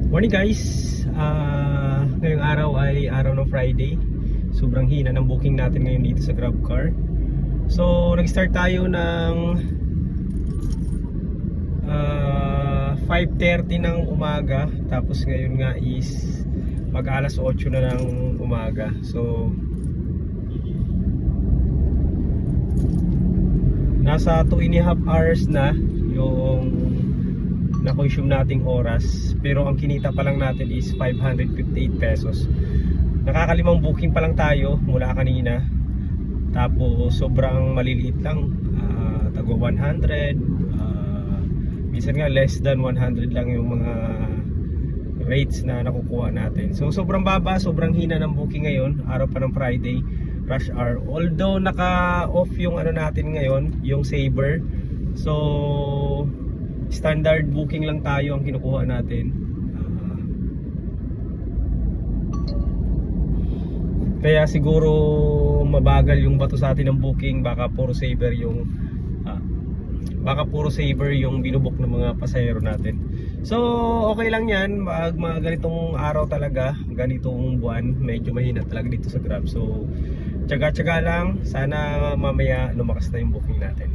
Morning guys, ngayong araw ay araw ng Friday. Sobrang hina ng booking natin ngayon dito sa GrabCar. So nag-start tayo ng 5:30 ng umaga. Tapos ngayon nga is mag alas 8 na ng umaga. So nasa 2.5 hours na yung na-consume nating oras, pero ang kinita pa lang natin is 558 pesos. Nakakalimang booking pa lang tayo mula kanina. Tapos sobrang maliliit lang, tagwa 100, minsan nga less than 100 lang yung mga rates na nakukuha natin. So sobrang baba, sobrang hina ng booking ngayon, araw pa ng Friday, rush hour. Although naka-off yung ano natin ngayon, yung Saver. So standard booking lang tayo ang kinukuha natin. Kaya siguro mabagal yung bato sa atin ng booking. Baka puro Saver yung binubok ng mga pasahero natin. So okay lang yan. Mga ganitong araw talaga, ganitong buwan, medyo mahina talaga dito sa Grab. So tiyaga-tiyaga lang. Sana mamaya lumakas na yung booking natin.